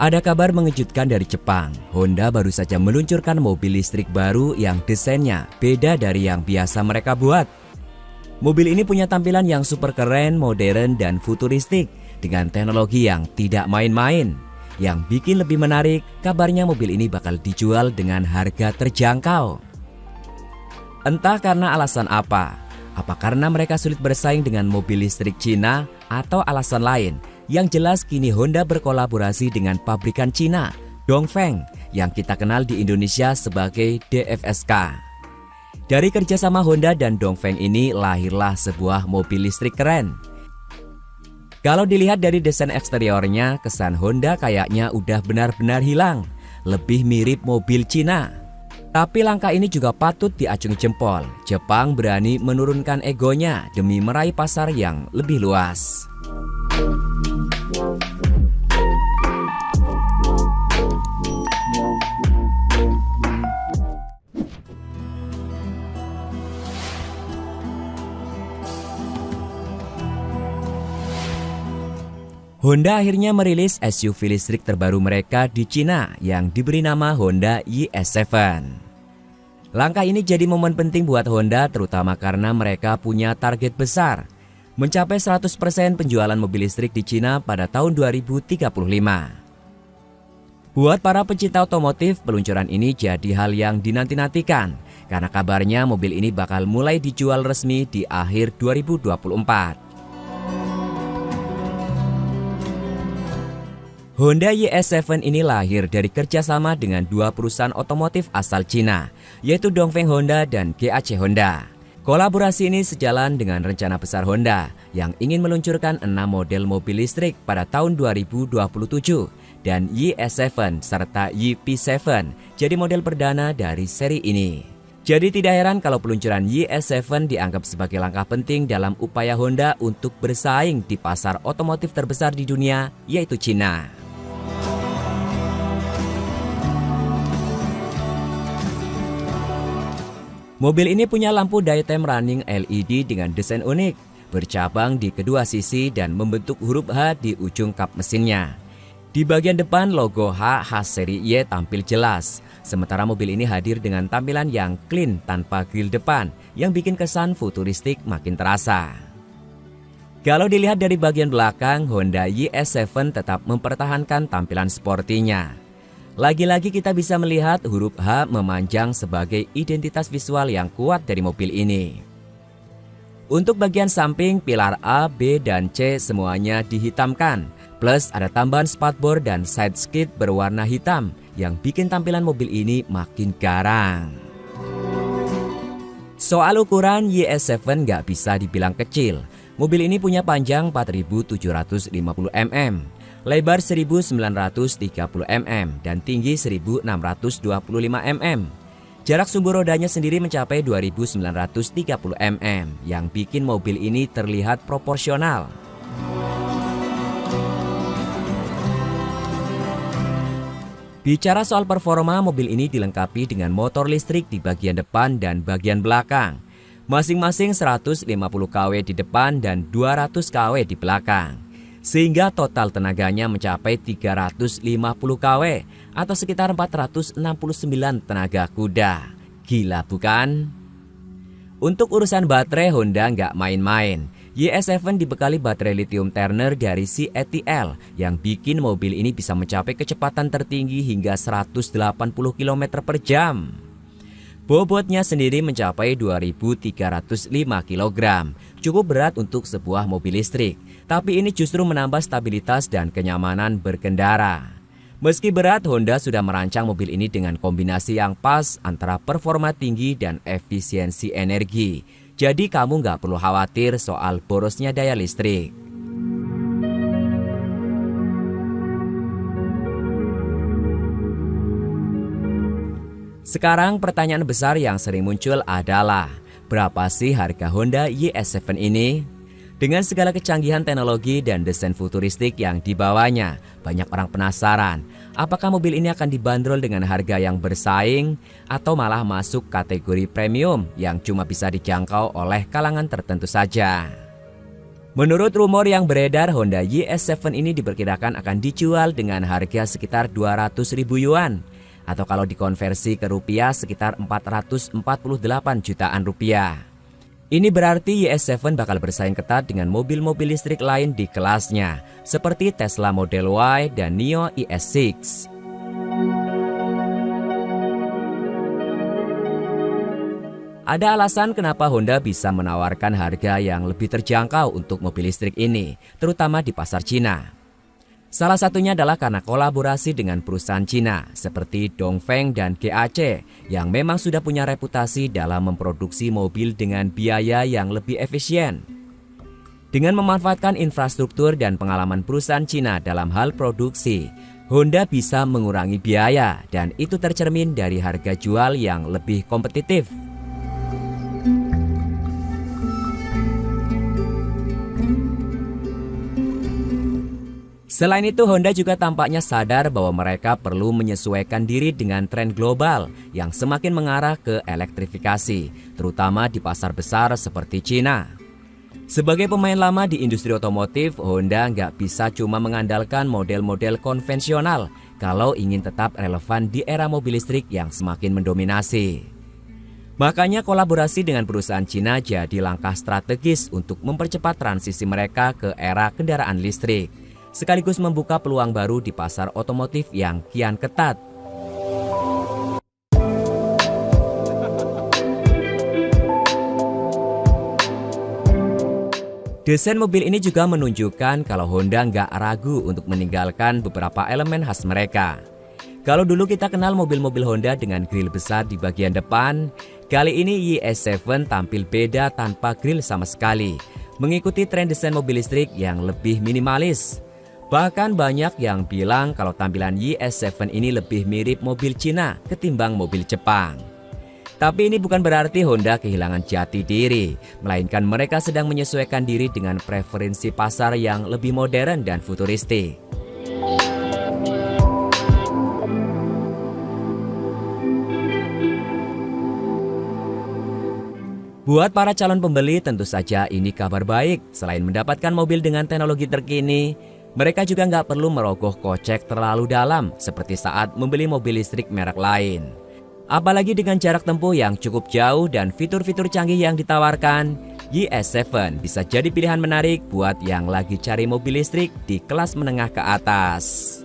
Ada kabar mengejutkan dari Jepang. Honda baru saja meluncurkan mobil listrik baru yang desainnya beda dari yang biasa mereka buat. Mobil ini punya tampilan yang super keren, modern, dan futuristik dengan teknologi yang tidak main-main. Yang bikin lebih menarik, kabarnya mobil ini bakal dijual dengan harga terjangkau. Entah karena alasan apa karena mereka sulit bersaing dengan mobil listrik Cina atau alasan lain. Yang jelas kini Honda berkolaborasi dengan pabrikan Cina, Dongfeng, yang kita kenal di Indonesia sebagai DFSK. Dari kerjasama Honda dan Dongfeng ini lahirlah sebuah mobil listrik keren. Kalau dilihat dari desain eksteriornya, kesan Honda kayaknya udah benar-benar hilang, lebih mirip mobil Cina. Tapi langkah ini juga patut diacungi jempol. Jepang berani menurunkan egonya demi meraih pasar yang lebih luas. Honda akhirnya merilis SUV listrik terbaru mereka di Cina yang diberi nama Honda YS7. Langkah ini jadi momen penting buat Honda terutama karena mereka punya target besar, mencapai 100% penjualan mobil listrik di Cina pada tahun 2035. Buat para pencinta otomotif, peluncuran ini jadi hal yang dinanti-nantikan karena kabarnya mobil ini bakal mulai dijual resmi di akhir 2024. Honda YS7 ini lahir dari kerjasama dengan dua perusahaan otomotif asal Cina, yaitu Dongfeng Honda dan GAC Honda. Kolaborasi ini sejalan dengan rencana besar Honda yang ingin meluncurkan 6 model mobil listrik pada tahun 2027 dan YS7 serta YP7 jadi model perdana dari seri ini. Jadi tidak heran kalau peluncuran YS7 dianggap sebagai langkah penting dalam upaya Honda untuk bersaing di pasar otomotif terbesar di dunia, yaitu Cina. Mobil ini punya lampu daytime running LED dengan desain unik, bercabang di kedua sisi dan membentuk huruf H di ujung kap mesinnya. Di bagian depan logo H khas seri Y tampil jelas, sementara mobil ini hadir dengan tampilan yang clean tanpa grill depan yang bikin kesan futuristik makin terasa. Kalau dilihat dari bagian belakang, Honda YS7 tetap mempertahankan tampilan sportinya. Lagi-lagi kita bisa melihat huruf H memanjang sebagai identitas visual yang kuat dari mobil ini. Untuk bagian samping, pilar A, B, dan C semuanya dihitamkan. Plus ada tambahan spatbor dan side skid berwarna hitam yang bikin tampilan mobil ini makin garang. Soal ukuran, YS7 nggak bisa dibilang kecil. Mobil ini punya panjang 4.750 mm. Lebar 1930 mm dan tinggi 1625 mm. Jarak sumbu rodanya sendiri mencapai 2930 mm yang bikin mobil ini terlihat proporsional. Bicara soal performa, mobil ini dilengkapi dengan motor listrik di bagian depan dan bagian belakang. Masing-masing 150 kW di depan dan 200 kW di belakang. Sehingga total tenaganya mencapai 350 kW atau sekitar 469 tenaga kuda. Gila bukan? Untuk urusan baterai, Honda nggak main-main. YS7 dibekali baterai lithium Turner dari CATL yang bikin mobil ini bisa mencapai kecepatan tertinggi hingga 180 km per jam. Bobotnya sendiri mencapai 2.305 kg, cukup berat untuk sebuah mobil listrik. Tapi ini justru menambah stabilitas dan kenyamanan berkendara. Meski berat, Honda sudah merancang mobil ini dengan kombinasi yang pas antara performa tinggi dan efisiensi energi. Jadi kamu nggak perlu khawatir soal borosnya daya listrik. Sekarang pertanyaan besar yang sering muncul adalah, berapa sih harga Honda YS7 ini? Dengan segala kecanggihan teknologi dan desain futuristik yang dibawanya, banyak orang penasaran, apakah mobil ini akan dibanderol dengan harga yang bersaing atau malah masuk kategori premium yang cuma bisa dijangkau oleh kalangan tertentu saja. Menurut rumor yang beredar, Honda YS7 ini diperkirakan akan dijual dengan harga sekitar 200.000 yuan atau kalau dikonversi ke rupiah sekitar 448 jutaan rupiah. Ini berarti YS7 bakal bersaing ketat dengan mobil-mobil listrik lain di kelasnya, seperti Tesla Model Y dan NIO ES6. Ada alasan kenapa Honda bisa menawarkan harga yang lebih terjangkau untuk mobil listrik ini, terutama di pasar Cina. Salah satunya adalah karena kolaborasi dengan perusahaan Cina seperti Dongfeng dan GAC yang memang sudah punya reputasi dalam memproduksi mobil dengan biaya yang lebih efisien. Dengan memanfaatkan infrastruktur dan pengalaman perusahaan Cina dalam hal produksi, Honda bisa mengurangi biaya dan itu tercermin dari harga jual yang lebih kompetitif. Selain itu, Honda juga tampaknya sadar bahwa mereka perlu menyesuaikan diri dengan tren global yang semakin mengarah ke elektrifikasi, terutama di pasar besar seperti Cina. Sebagai pemain lama di industri otomotif, Honda nggak bisa cuma mengandalkan model-model konvensional kalau ingin tetap relevan di era mobil listrik yang semakin mendominasi. Makanya kolaborasi dengan perusahaan Cina jadi langkah strategis untuk mempercepat transisi mereka ke era kendaraan listrik, sekaligus membuka peluang baru di pasar otomotif yang kian ketat. Desain mobil ini juga menunjukkan kalau Honda nggak ragu untuk meninggalkan beberapa elemen khas mereka. Kalau dulu kita kenal mobil-mobil Honda dengan grill besar di bagian depan, kali ini YS7 tampil beda tanpa grill sama sekali, mengikuti tren desain mobil listrik yang lebih minimalis. Bahkan banyak yang bilang kalau tampilan YS7 ini lebih mirip mobil Cina ketimbang mobil Jepang. Tapi ini bukan berarti Honda kehilangan jati diri, melainkan mereka sedang menyesuaikan diri dengan preferensi pasar yang lebih modern dan futuristik. Buat para calon pembeli tentu saja ini kabar baik. Selain mendapatkan mobil dengan teknologi terkini, mereka juga nggak perlu merogoh kocek terlalu dalam seperti saat membeli mobil listrik merek lain. Apalagi dengan jarak tempuh yang cukup jauh dan fitur-fitur canggih yang ditawarkan, YS7 bisa jadi pilihan menarik buat yang lagi cari mobil listrik di kelas menengah ke atas.